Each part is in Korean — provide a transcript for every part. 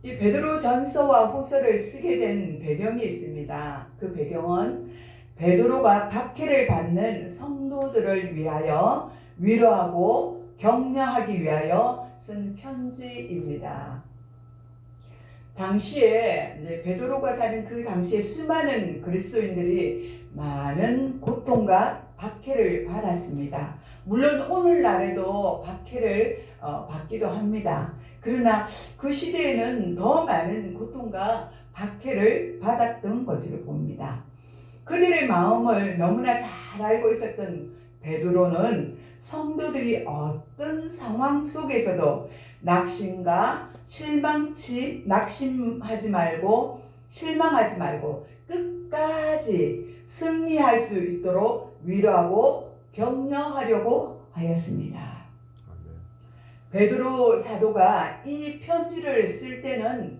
이 베드로 전서와 후서를 쓰게 된 배경이 있습니다. 그 배경은 베드로가 박해를 받는 성도들을 위하여 위로하고 격려하기 위하여 쓴 편지입니다. 당시에 베드로가 사는 그 당시에 수많은 그리스도인들이 많은 고통과 박해를 받았습니다. 물론 오늘날에도 박해를 받기도 합니다. 그러나 그 시대에는 더 많은 고통과 박해를 받았던 것으로 봅니다. 그들의 마음을 너무나 잘 알고 있었던 베드로는 성도들이 어떤 상황 속에서도 낙심하지 말고 실망하지 말고 끝까지 승리할 수 있도록 위로하고 격려하려고 하였습니다. 베드로 사도가 이 편지를 쓸 때는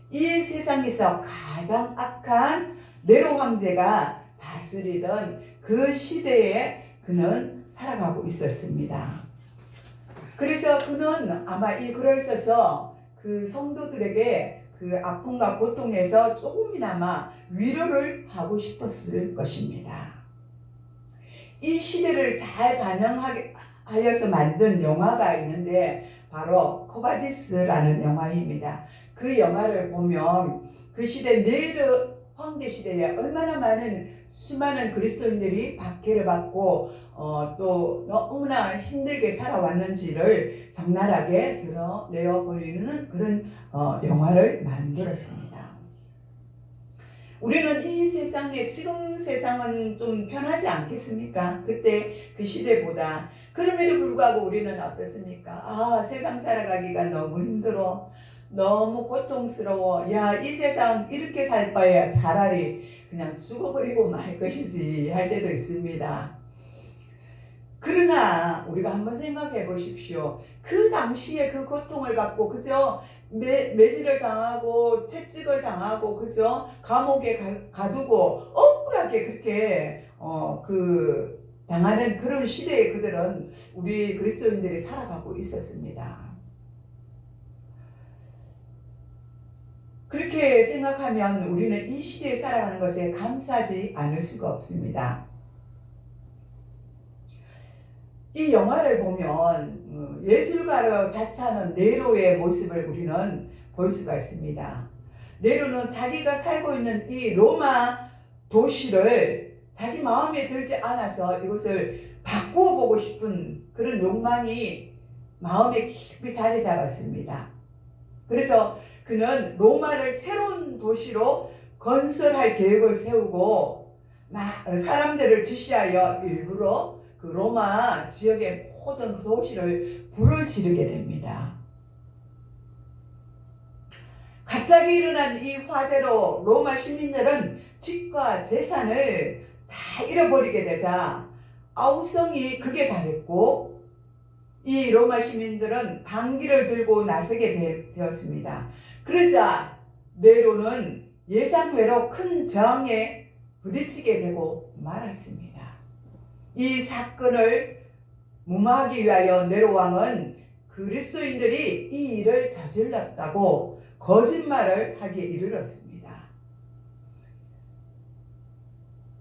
이 세상에서 가장 악한 네로 황제가 다스리던 그 시대에 그는 살아가고 있었습니다. 그래서 그는 아마 이 글을 써서 그 성도들에게 그 아픔과 고통에서 조금이나마 위로를 하고 싶었을 것입니다. 이 시대를 잘 반영하여서 만든 영화가 있는데 바로 코바디스라는 영화입니다. 그 영화를 보면 그 시대 네로 황제 시대에 얼마나 수많은 그리스도인들이 박해를 받고 또 너무나 힘들게 살아왔는지를 적나라하게 드러내어 보이는 그런 영화를 만들었습니다. 우리는 이 세상에 지금 세상은 좀 편하지 않겠습니까? 그때 그 시대보다. 그럼에도 불구하고 우리는 어떻습니까? 세상 살아가기가 너무 힘들어. 너무 고통스러워. 야, 이 세상 이렇게 살 바에야 차라리 그냥 죽어버리고 말 것이지 할 때도 있습니다. 그러나 우리가 한번 생각해 보십시오. 그 당시에 그 고통을 받고 그저 매질을 당하고 채찍을 당하고 그저 감옥에 가두고 억울하게 그렇게 당하는 그런 시대에 그들은 우리 그리스도인들이 살아가고 있었습니다. 그렇게 생각하면 우리는 이 시대에 살아가는 것에 감사하지 않을 수가 없습니다. 이 영화를 보면 예술가로 자처하는 네로의 모습을 우리는 볼 수가 있습니다. 네로는 자기가 살고 있는 이 로마 도시를 자기 마음에 들지 않아서 이것을 바꾸어 보고 싶은 그런 욕망이 마음에 깊이 자리 잡았습니다. 그래서 그는 로마를 새로운 도시로 건설할 계획을 세우고 사람들을 지시하여 일부러 그 로마 지역의 모든 그 도시를 불을 지르게 됩니다. 갑자기 일어난 이 화재로 로마 시민들은 집과 재산을 다 잃어버리게 되자 아우성이 극에 달했고 이 로마 시민들은 방기를 들고 나서게 되었습니다. 그러자 네로는 예상외로 큰 저항에 부딪히게 되고 말았습니다. 이 사건을 무마하기 위하여 네로 왕은 그리스도인들이 이 일을 저질렀다고 거짓말을 하기에 이르렀습니다.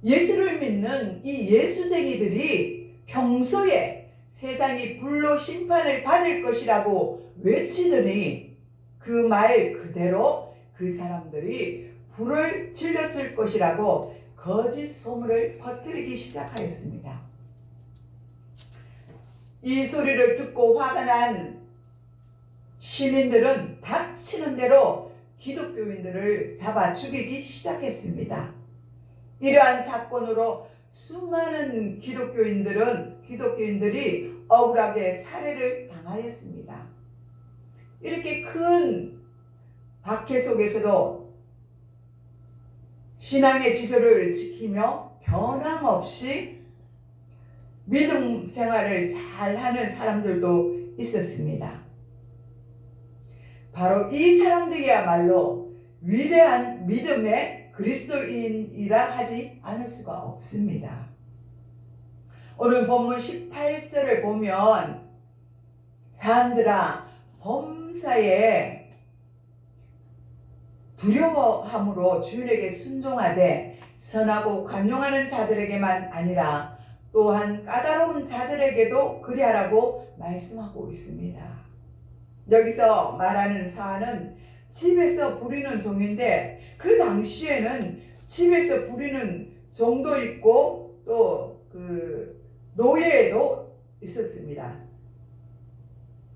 예수를 믿는 이 예수쟁이들이 평소에 세상이 불로 심판을 받을 것이라고 외치더니 그 말 그대로 그 사람들이 불을 질렀을 것이라고 거짓 소문을 퍼뜨리기 시작하였습니다. 이 소리를 듣고 화가 난 시민들은 닥치는 대로 기독교인들을 잡아 죽이기 시작했습니다. 이러한 사건으로 수많은 기독교인들이 억울하게 살해를 당하였습니다. 이렇게 큰 박해 속에서도 신앙의 지조를 지키며 변함없이 믿음 생활을 잘하는 사람들도 있었습니다. 바로 이 사람들이야말로 위대한 믿음의 그리스도인이라 하지 않을 수가 없습니다. 오늘 본문 18절을 보면 사람들아 범사에 두려워함으로 주인에게 순종하되 선하고 관용하는 자들에게만 아니라 또한 까다로운 자들에게도 그리하라고 말씀하고 있습니다. 여기서 말하는 사안은 집에서 부리는 종인데 그 당시에는 집에서 부리는 종도 있고 또 그 노예도 있었습니다.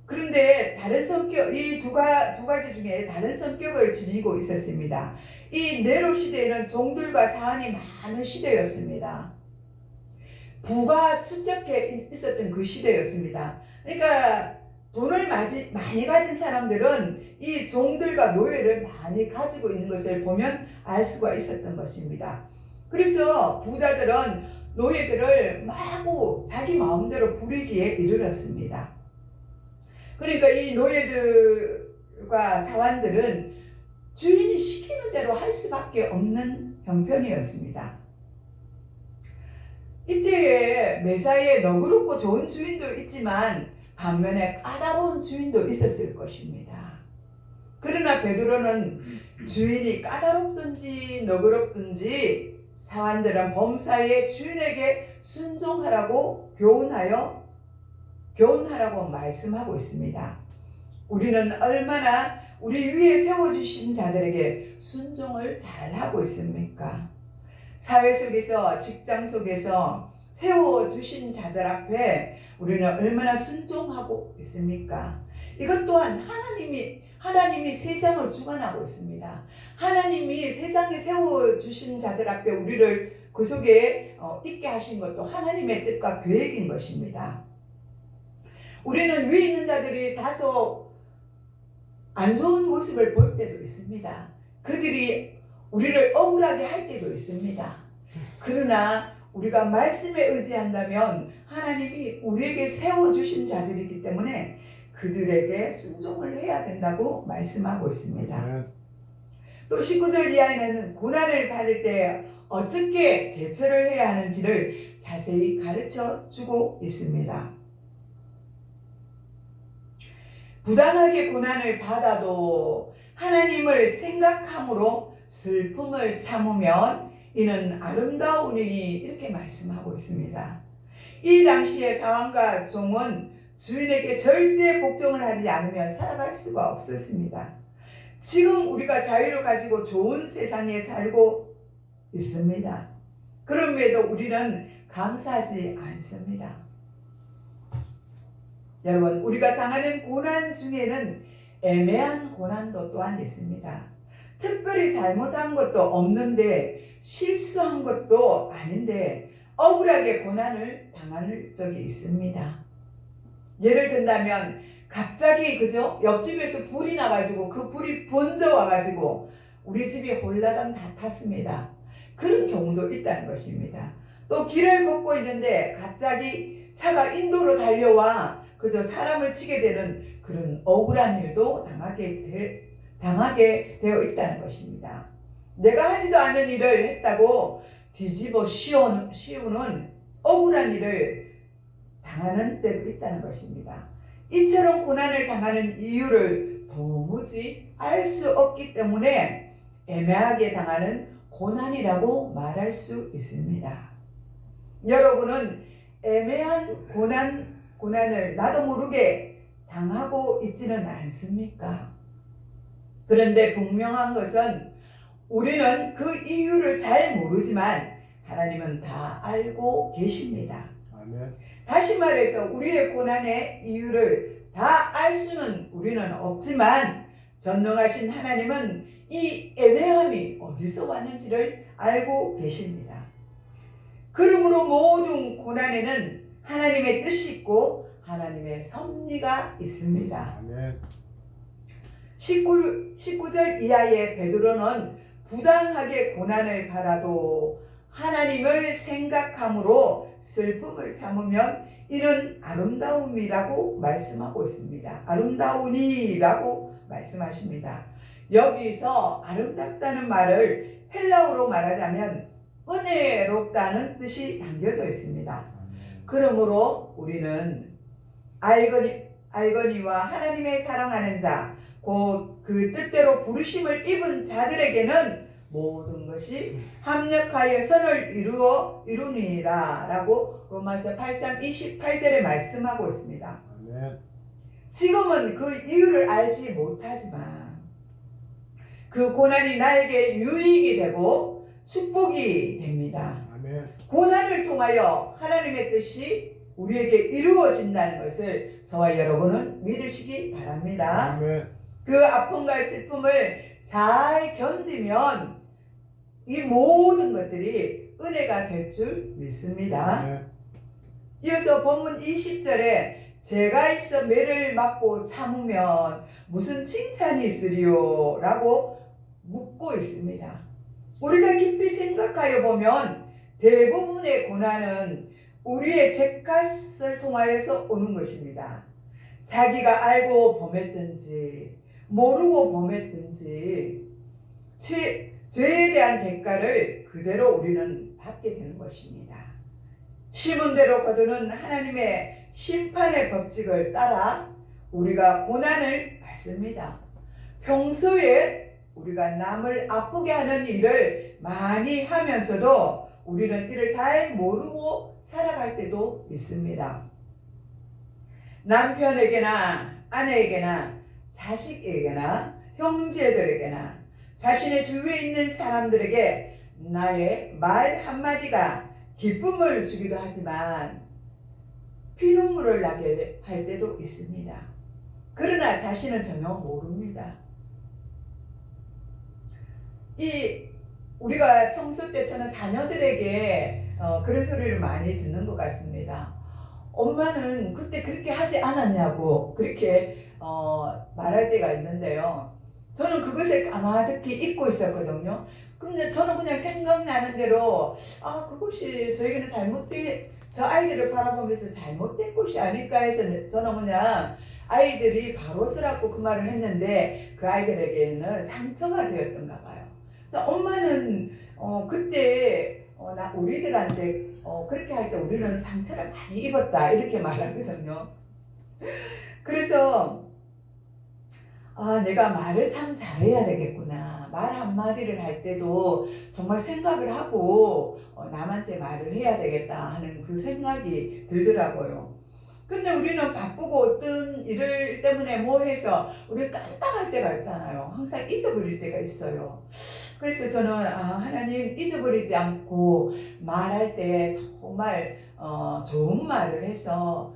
그런데 다른 성격, 이 두 가지 중에 다른 성격을 지니고 있었습니다. 이 네로 시대에는 종들과 사안이 많은 시대였습니다. 부가 축적해 있었던 그 시대였습니다. 그러니까 돈을 많이 가진 사람들은 이 종들과 노예를 많이 가지고 있는 것을 보면 알 수가 있었던 것입니다. 그래서 부자들은 노예들을 마구 자기 마음대로 부리기에 이르렀습니다. 그러니까 이 노예들과 사환들은 주인이 시키는 대로 할 수밖에 없는 형편이었습니다. 이때에 매사에 너그럽고 좋은 주인도 있지만 반면에 까다로운 주인도 있었을 것입니다. 그러나 베드로는 주인이 까다롭든지 너그럽든지 사환들은 범사에 주인에게 순종하라고 교훈하라고 말씀하고 있습니다. 우리는 얼마나 우리 위에 세워주신 자들에게 순종을 잘하고 있습니까? 사회 속에서, 직장 속에서 세워주신 자들 앞에 우리는 얼마나 순종하고 있습니까? 이것 또한 하나님이 세상을 주관하고 있습니다. 하나님이 세상에 세워주신 자들 앞에 우리를 그 속에 있게 하신 것도 하나님의 뜻과 계획인 것입니다. 우리는 위에 있는 자들이 다소 안 좋은 모습을 볼 때도 있습니다. 그들이 우리를 억울하게 할 때도 있습니다. 그러나 우리가 말씀에 의지한다면 하나님이 우리에게 세워주신 자들이기 때문에 그들에게 순종을 해야 된다고 말씀하고 있습니다. 또 19절 이하에는 고난을 받을 때 어떻게 대처를 해야 하는지를 자세히 가르쳐 주고 있습니다. 부당하게 고난을 받아도 하나님을 생각함으로 슬픔을 참으면 이는 아름다우니 이렇게 말씀하고 있습니다. 이 당시에 사환과 종은 주인에게 절대 복종을 하지 않으면 살아갈 수가 없었습니다. 지금 우리가 자유를 가지고 좋은 세상에 살고 있습니다. 그럼에도 우리는 감사하지 않습니다. 여러분, 우리가 당하는 고난 중에는 애매한 고난도 또한 있습니다. 특별히 잘못한 것도 없는데 실수한 것도 아닌데 억울하게 고난을 당할 적이 있습니다. 예를 든다면 갑자기 옆집에서 불이 나가지고 그 불이 번져 와가지고 우리 집이 홀라당 다 탔습니다. 그런 경우도 있다는 것입니다. 또 길을 걷고 있는데 갑자기 차가 인도로 달려와 사람을 치게 되는 그런 억울한 일도 당하게 되어 있다는 것입니다. 내가 하지도 않은 일을 했다고 뒤집어 씌우는 억울한 일을 당하는 때도 있다는 것입니다. 이처럼 고난을 당하는 이유를 도무지 알 수 없기 때문에 애매하게 당하는 고난이라고 말할 수 있습니다. 여러분은 애매한 고난을 나도 모르게 당하고 있지는 않습니까? 그런데 분명한 것은 우리는 그 이유를 잘 모르지만 하나님은 다 알고 계십니다. 아멘. 다시 말해서 우리의 고난의 이유를 다 알 수는 우리는 없지만 전능하신 하나님은 이 애매함이 어디서 왔는지를 알고 계십니다. 그러므로 모든 고난에는 하나님의 뜻이 있고 하나님의 섭리가 있습니다. 아멘. 19절 이하의 베드로는 부당하게 고난을 받아도 하나님을 생각함으로 슬픔을 참으면 이는 아름다움이라고 말씀하고 있습니다. 아름다우니라고 말씀하십니다. 여기서 아름답다는 말을 헬라어로 말하자면 은혜롭다는 뜻이 담겨져 있습니다. 그러므로 우리는 알거니와 하나님의 사랑하는 자, 곧 그 뜻대로 부르심을 입은 자들에게는 모든 것이 합력하여 선을 이루니라 라고 로마서 8장 28절에 말씀하고 있습니다. 아멘. 지금은 그 이유를 알지 못하지만 그 고난이 나에게 유익이 되고 축복이 됩니다. 아멘. 고난을 통하여 하나님의 뜻이 우리에게 이루어진다는 것을 저와 여러분은 믿으시기 바랍니다. 아멘. 그 아픔과 슬픔을 잘 견디면 이 모든 것들이 은혜가 될 줄 믿습니다. 아멘. 이어서 본문 20절에 죄가 있어 매를 맞고 참으면 무슨 칭찬이 있으리요? 라고 묻고 있습니다. 우리가 깊이 생각하여 보면 대부분의 고난은 우리의 죄값을 통하여서 오는 것입니다. 자기가 알고 범했든지 모르고 범했든지 죄에 대한 대가를 그대로 우리는 받게 되는 것입니다. 심은 대로 거두는 하나님의 심판의 법칙을 따라 우리가 고난을 받습니다. 평소에 우리가 남을 아프게 하는 일을 많이 하면서도 우리는 이를 잘 모르고 살아갈 때도 있습니다. 남편에게나 아내에게나 자식에게나 형제들에게나 자신의 주위에 있는 사람들에게 나의 말 한마디가 기쁨을 주기도 하지만 피눈물을 나게 할 때도 있습니다. 그러나 자신은 전혀 모릅니다. 우리가 평소 때 저는 자녀들에게 그런 소리를 많이 듣는 것 같습니다. 엄마는 그때 그렇게 하지 않았냐고 그렇게 말할 때가 있는데요. 저는 그것을 까마득히 잊고 있었거든요. 근데 저는 그냥 생각나는 대로 그것이 저에게는 저 아이들을 바라보면서 잘못된 것이 아닐까 해서 저는 그냥 아이들이 바로 서라고 그 말을 했는데 그 아이들에게는 상처가 되었던가 봐요. 그래서 엄마는 그때 우리들한테 그렇게 할 때 우리는 상처를 많이 입었다 이렇게 말하거든요. 그래서 내가 말을 참 잘해야 되겠구나. 말 한마디를 할 때도 정말 생각을 하고 남한테 말을 해야 되겠다 하는 그 생각이 들더라고요. 근데 우리는 바쁘고 어떤 일 때문에 뭐 해서 우리 깜빡할 때가 있잖아요. 항상 잊어버릴 때가 있어요. 그래서 저는 하나님 잊어버리지 않고 말할 때 정말 좋은 말을 해서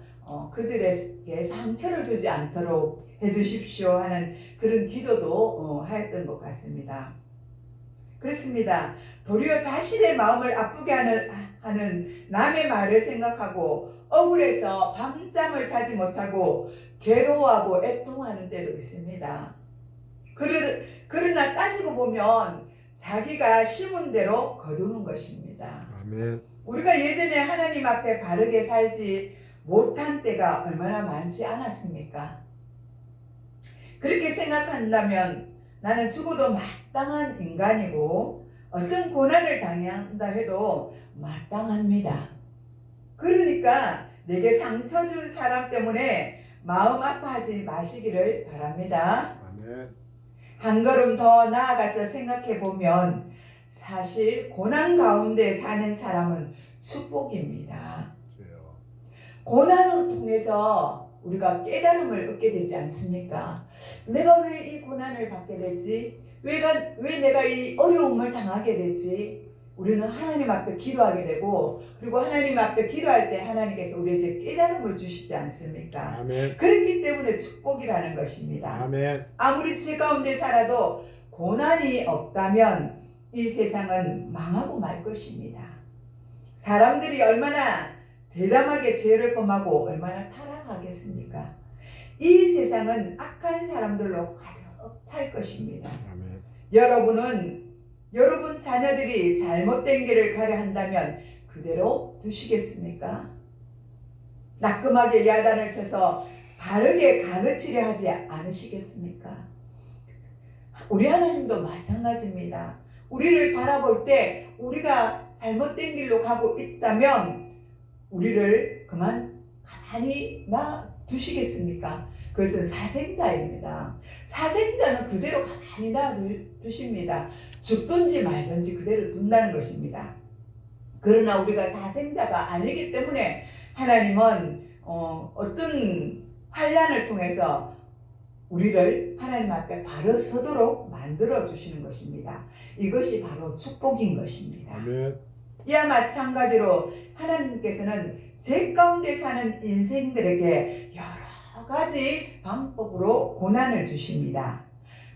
그들에게 상처를 주지 않도록 해주십시오 하는 그런 기도도 하였던 것 같습니다. 그렇습니다. 도리어 자신의 마음을 아프게 하는 남의 말을 생각하고 억울해서 밤잠을 자지 못하고 괴로워하고 애통하는 때도 있습니다. 그러나 따지고 보면 자기가 심은 대로 거두는 것입니다. 아멘. 우리가 예전에 하나님 앞에 바르게 살지 못한 때가 얼마나 많지 않았습니까? 그렇게 생각한다면 나는 죽어도 마땅한 인간이고 어떤 고난을 당한다 해도 마땅합니다. 그러니까 내게 상처 준 사람 때문에 마음 아파하지 마시기를 바랍니다. 아멘. 한 걸음 더 나아가서 생각해 보면 사실 고난 가운데 사는 사람은 축복입니다. 고난을 통해서 우리가 깨달음을 얻게 되지 않습니까? 내가 왜 이 고난을 받게 되지? 왜 내가 이 어려움을 당하게 되지? 우리는 하나님 앞에 기도하게 되고 그리고 하나님 앞에 기도할 때 하나님께서 우리에게 깨달음을 주시지 않습니까? 아멘. 그렇기 때문에 축복이라는 것입니다. 아멘. 아무리 죄 가운데 살아도 고난이 없다면 이 세상은 망하고 말 것입니다. 사람들이 얼마나 대담하게 죄를 범하고 얼마나 타락하겠습니까? 이 세상은 악한 사람들로 가득 찰 것입니다. 아멘. 여러분 자녀들이 잘못된 길을 가려 한다면 그대로 두시겠습니까? 따끔하게 야단을 쳐서 바르게 가르치려 하지 않으시겠습니까? 우리 하나님도 마찬가지입니다. 우리를 바라볼 때 우리가 잘못된 길로 가고 있다면 우리를 가만히 놔두시겠습니까? 그것은 사생자입니다. 사생자는 그대로 가만히 놔두십니다. 죽든지 말든지 그대로 둔다는 것입니다. 그러나 우리가 사생자가 아니기 때문에 하나님은 어떤 환난을 통해서 우리를 하나님 앞에 바로 서도록 만들어 주시는 것입니다. 이것이 바로 축복인 것입니다. 아멘. 이와 마찬가지로 하나님께서는 죄 가운데 사는 인생들에게 여러 가지 방법으로 고난을 주십니다.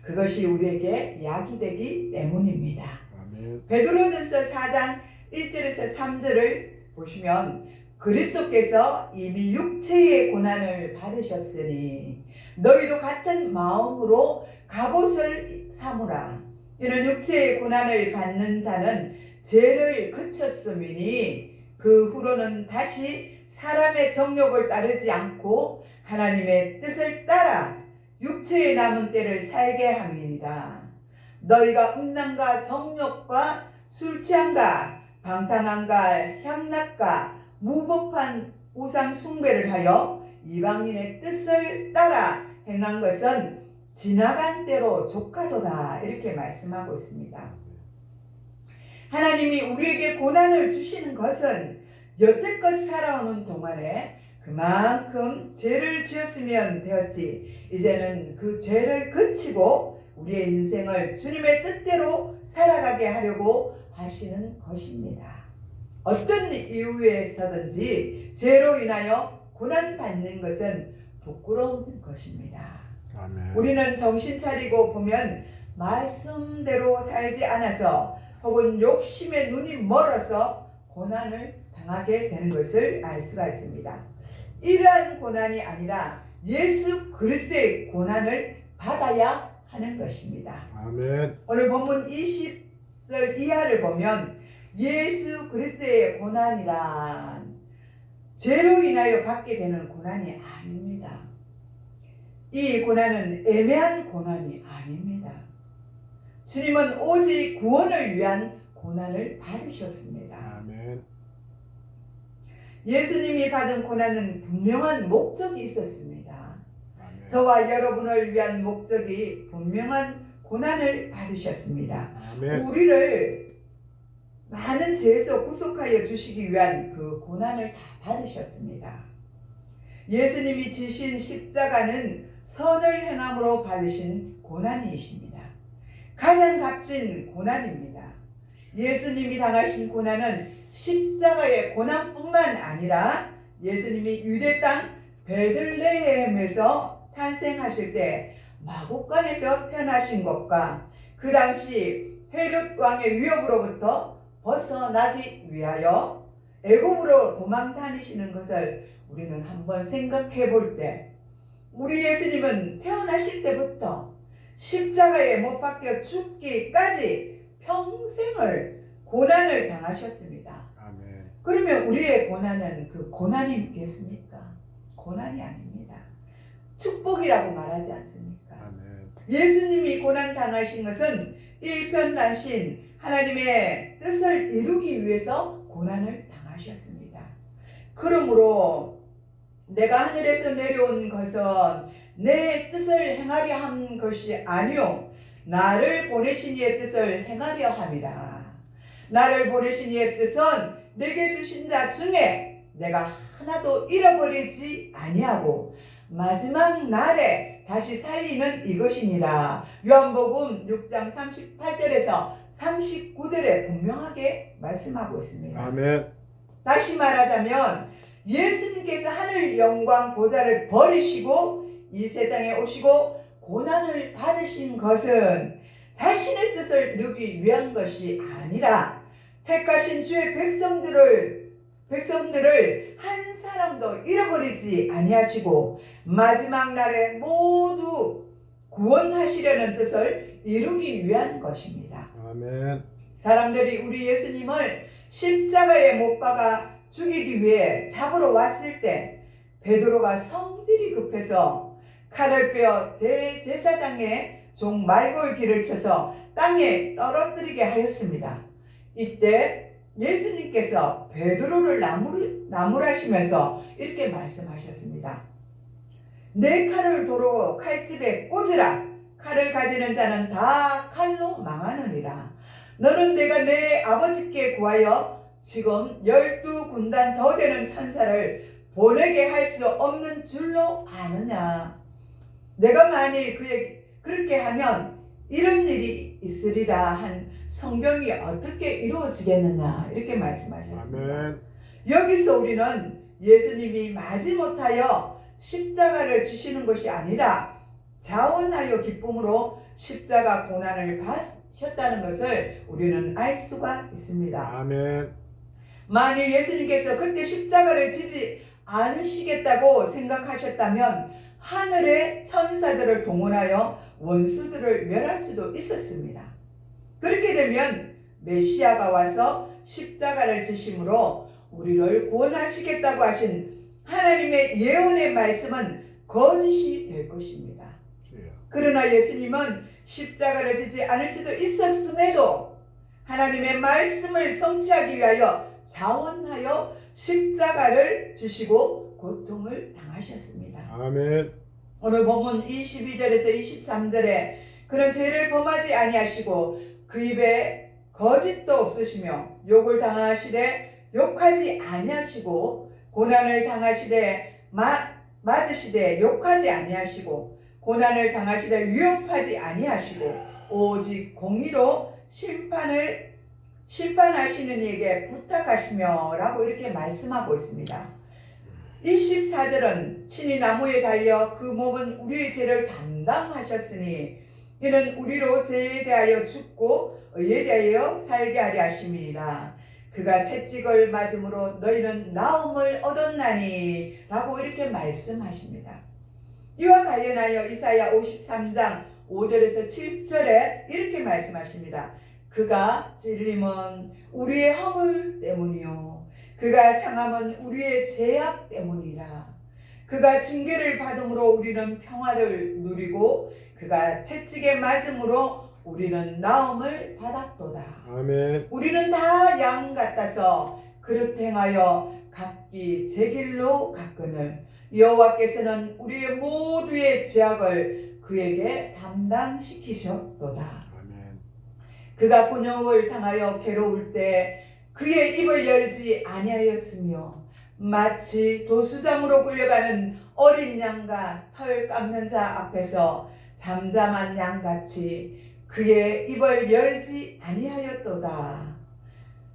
그것이 우리에게 약이 되기 때문입니다. 아멘. 베드로전서 4장 1절에서 3절을 보시면 그리스도께서 이미 육체의 고난을 받으셨으니 너희도 같은 마음으로 갑옷을 삼으라. 이는 육체의 고난을 받는 자는 죄를 그쳤음이니 그 후로는 다시 사람의 정욕을 따르지 않고 하나님의 뜻을 따라 육체의 남은 때를 살게 함이니라. 너희가 음란과 정욕과 술취함과 방탕함과 향락과 무법한 우상 숭배를 하여 이방인의 뜻을 따라 행한 것은 지나간 때로 족하도다. 이렇게 말씀하고 있습니다. 하나님이 우리에게 고난을 주시는 것은 여태껏 살아오는 동안에 그만큼 죄를 지었으면 되었지, 이제는 그 죄를 그치고 우리의 인생을 주님의 뜻대로 살아가게 하려고 하시는 것입니다. 어떤 이유에서든지 죄로 인하여 고난받는 것은 부끄러운 것입니다. 아멘. 우리는 정신 차리고 보면 말씀대로 살지 않아서 혹은 욕심에 눈이 멀어서 고난을 당하게 되는 것을 알 수가 있습니다. 이러한 고난이 아니라 예수 그리스도의 고난을 받아야 하는 것입니다. 아멘. 오늘 본문 20절 이하를 보면 예수 그리스도의 고난이란 죄로 인하여 받게 되는 고난이 아닙니다. 이 고난은 애매한 고난이 아닙니다. 주님은 오직 구원을 위한 고난을 받으셨습니다. 아멘. 예수님이 받은 고난은 분명한 목적이 있었습니다. 아멘. 저와 여러분을 위한 목적이 분명한 고난을 받으셨습니다. 아멘. 우리를 많은 죄에서 구속하여 주시기 위한 그 고난을 다 받으셨습니다. 예수님이 지신 십자가는 선을 행함으로 받으신 고난이십니다. 가장 값진 고난입니다. 예수님이 당하신 고난은 십자가의 고난뿐만 아니라 예수님이 유대 땅 베들레헴에서 탄생하실 때 마곡간에서 태어나신 것과 그 당시 헤롯 왕의 위협으로부터 벗어나기 위하여 애굽으로 도망 다니시는 것을 우리는 한번 생각해 볼 때, 우리 예수님은 태어나실 때부터 십자가에 못 박혀 죽기까지 평생을 고난을 당하셨습니다. 아멘. 그러면 우리의 고난은 그 고난이겠습니까? 고난이 아닙니다. 축복이라고 말하지 않습니까? 아멘. 예수님이 고난 당하신 것은 일편단신 하나님의 뜻을 이루기 위해서 고난을 당하셨습니다. 그러므로 내가 하늘에서 내려온 것은 내 뜻을 행하려 한 것이 아니요 나를 보내신 이의 뜻을 행하려 함이라. 나를 보내신 이의 뜻은 내게 주신 자 중에 내가 하나도 잃어버리지 아니하고 마지막 날에 다시 살리는 이것이니라. 요한복음 6장 38절에서 39절에 분명하게 말씀하고 있습니다. 아멘. 다시 말하자면 예수님께서 하늘 영광 보좌를 버리시고 이 세상에 오시고 고난을 받으신 것은 자신의 뜻을 이루기 위한 것이 아니라 택하신 주의 백성들을 한 사람도 잃어버리지 아니하시고 마지막 날에 모두 구원하시려는 뜻을 이루기 위한 것입니다. 아멘. 사람들이 우리 예수님을 십자가에 못 박아 죽이기 위해 잡으러 왔을 때 베드로가 성질이 급해서 칼을 빼어 대제사장의 종 말고의 길을 쳐서 땅에 떨어뜨리게 하였습니다. 이때 예수님께서 베드로를 나무라시면서 이렇게 말씀하셨습니다. 내 칼을 도로 칼집에 꽂으라. 칼을 가지는 자는 다 칼로 망하느니라. 너는 내가 내 아버지께 구하여 지금 12군단 더 되는 천사를 보내게 할 수 없는 줄로 아느냐. 내가 만일 그에게 그렇게 하면 이런 일이 있으리라 한 성경이 어떻게 이루어지겠느냐, 이렇게 말씀하셨습니다. 아멘. 여기서 우리는 예수님이 마지못하여 십자가를 지시는 것이 아니라 자원하여 기쁨으로 십자가 고난을 받으셨다는 것을 우리는 알 수가 있습니다. 아멘. 만일 예수님께서 그때 십자가를 지지 않으시겠다고 생각하셨다면 하늘의 천사들을 동원하여 원수들을 멸할 수도 있었습니다. 그렇게 되면 메시아가 와서 십자가를 지심으로 우리를 구원하시겠다고 하신 하나님의 예언의 말씀은 거짓이 될 것입니다. 그러나 예수님은 십자가를 지지 않을 수도 있었음에도 하나님의 말씀을 성취하기 위하여 자원하여 십자가를 지시고 고통을 당하셨습니다. 아멘. 오늘 본문 22절에서 23절에 그런 죄를 범하지 아니하시고 그 입에 거짓도 없으시며 욕을 당하시되 욕하지 아니하시고 고난을 당하시되 맞으시되 욕하지 아니하시고 고난을 당하시되 위협하지 아니하시고 오직 공의로 심판하시는 이에게 부탁하시며 라고 이렇게 말씀하고 있습니다. 24절은 친히 나무에 달려 그 몸은 우리의 죄를 담당하셨으니 이는 우리로 죄에 대하여 죽고 의에 대하여 살게 하려 하심이니라. 그가 채찍을 맞음으로 너희는 나음을 얻었나니 라고 이렇게 말씀하십니다. 이와 관련하여 이사야 53장 5절에서 7절에 이렇게 말씀하십니다. 그가 찔림은 우리의 허물 때문이요 그가 상함은 우리의 죄악 때문이라. 그가 징계를 받음으로 우리는 평화를 누리고 그가 채찍에 맞음으로 우리는 나음을 받았도다. 아멘. 우리는 다 양 같아서 그릇 행하여 각기 제 길로 갔거늘 여호와께서는 우리의 모두의 죄악을 그에게 담당시키셨도다. 아멘. 그가 곤욕을 당하여 괴로울 때 그의 입을 열지 아니하였으며 마치 도수장으로 끌려가는 어린 양과 털 깎는 자 앞에서 잠잠한 양같이 그의 입을 열지 아니하였도다.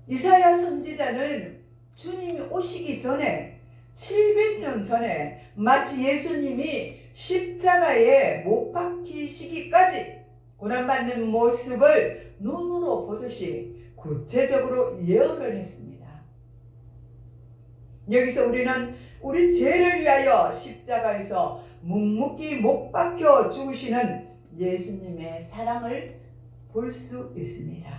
이사야 선지자는 주님이 오시기 전에 700년 전에 마치 예수님이 십자가에 못 박히시기까지 고난받는 모습을 눈으로 보듯이 구체적으로 예언을 했습니다. 여기서 우리는 우리 죄를 위하여 십자가에서 묵묵히 못 박혀 죽으시는 예수님의 사랑을 볼 수 있습니다.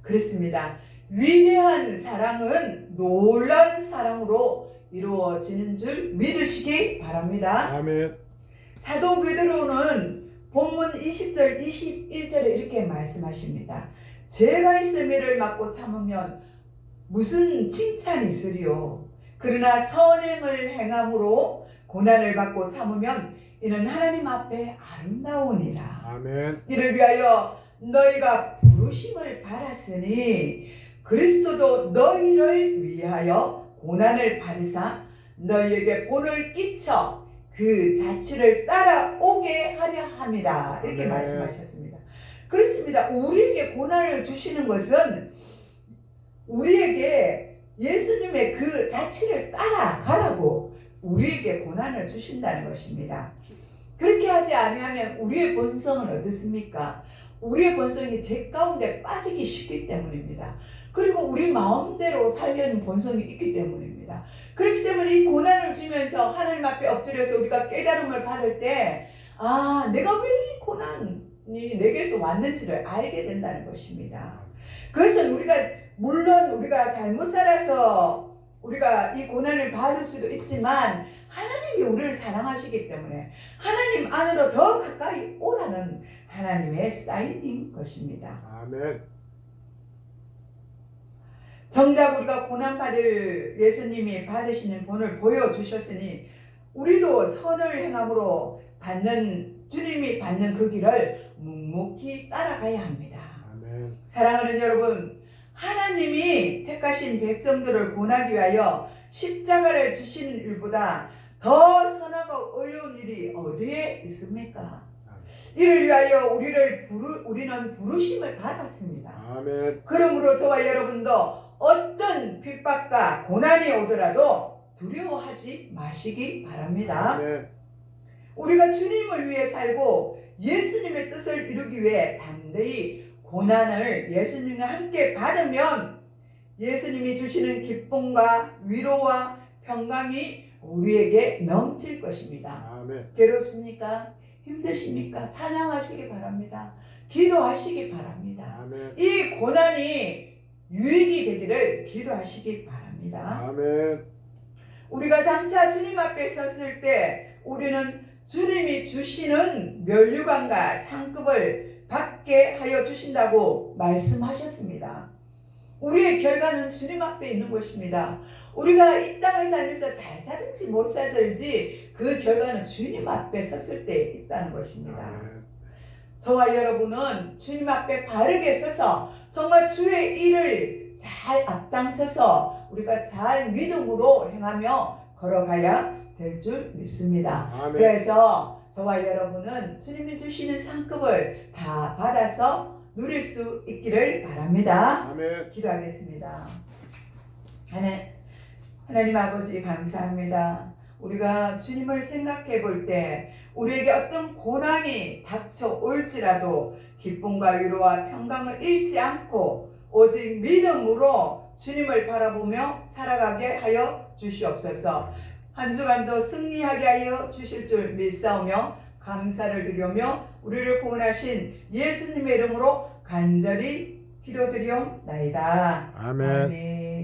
그렇습니다. 위대한 사랑은 놀라운 사랑으로 이루어지는 줄 믿으시기 바랍니다. 아멘. 사도 베드로는 본문 20절 21절에 이렇게 말씀하십니다. 죄가 있음을 맞고 참으면 무슨 칭찬이 있으리요. 그러나 선행을 행함으로 고난을 받고 참으면 이는 하나님 앞에 아름다우니라. 아멘. 이를 위하여 너희가 부르심을 받았으니 그리스도도 너희를 위하여 고난을 받으사 너희에게 본을 끼쳐 그 자취를 따라오게 하려 함이라. 이렇게 말씀하셨습니다. 그렇습니다. 우리에게 고난을 주시는 것은 우리에게 예수님의 그 자취를 따라가라고 우리에게 고난을 주신다는 것입니다. 그렇게 하지 아니하면 우리의 본성은 어떻습니까? 우리의 본성이 죄 가운데 빠지기 쉽기 때문입니다. 그리고 우리 마음대로 살려는 본성이 있기 때문입니다. 그렇기 때문에 이 고난을 주면서 하나님 앞에 엎드려서 우리가 깨달음을 받을 때 내가 왜 이 고난이 내게서 왔는지를 알게 된다는 것입니다. 그래서 물론 우리가 잘못 살아서 우리가 이 고난을 받을 수도 있지만 하나님이 우리를 사랑하시기 때문에 하나님 안으로 더 가까이 오라는 하나님의 사인인 것입니다. 아멘. 정작 우리가 고난받을 예수님이 받으시는 본을 보여주셨으니 우리도 선을 행함으로 주님이 받는 그 길을 묵묵히 따라가야 합니다. 아멘. 사랑하는 여러분, 하나님이 택하신 백성들을 구원하기 위하여 십자가를 지시는 일보다 더 선하고 어려운 일이 어디에 있습니까? 이를 위하여 우리는 부르심을 받았습니다. 아멘. 그러므로 저와 여러분도 어떤 핍박과 고난이 오더라도 두려워하지 마시기 바랍니다. 아멘. 우리가 주님을 위해 살고 예수님의 뜻을 이루기 위해 담대히 고난을 예수님과 함께 받으면 예수님이 주시는 기쁨과 위로와 평강이 우리에게 넘칠 것입니다. 아멘. 괴롭습니까? 힘드십니까? 찬양하시기 바랍니다. 기도하시기 바랍니다. 아멘. 이 고난이 유익이 되기를 기도하시기 바랍니다. 아멘. 우리가 장차 주님 앞에 섰을 때 우리는 주님이 주시는 면류관과 상급을 받게 하여 주신다고 말씀하셨습니다. 우리의 결과는 주님 앞에 있는 것입니다. 우리가 이 땅을 살면서 잘 사든지 못 사든지 그 결과는 주님 앞에 섰을 때 있다는 것입니다. 아멘. 저와 여러분은 주님 앞에 바르게 서서 정말 주의 일을 잘 앞장서서 우리가 잘 믿음으로 행하며 걸어가야 될 줄 믿습니다. 아멘. 그래서 저와 여러분은 주님이 주시는 상급을 다 받아서 누릴 수 있기를 바랍니다. 아멘. 기도하겠습니다. 하나님 아버지 감사합니다. 우리가 주님을 생각해 볼 때 우리에게 어떤 고난이 닥쳐올지라도 기쁨과 위로와 평강을 잃지 않고 오직 믿음으로 주님을 바라보며 살아가게 하여 주시옵소서. 한 주간도 승리하게 하여 주실 줄 믿사오며 감사를 드리며 우리를 구원하신 예수님의 이름으로 간절히 기도드리옵나이다. 아멘. 아멘.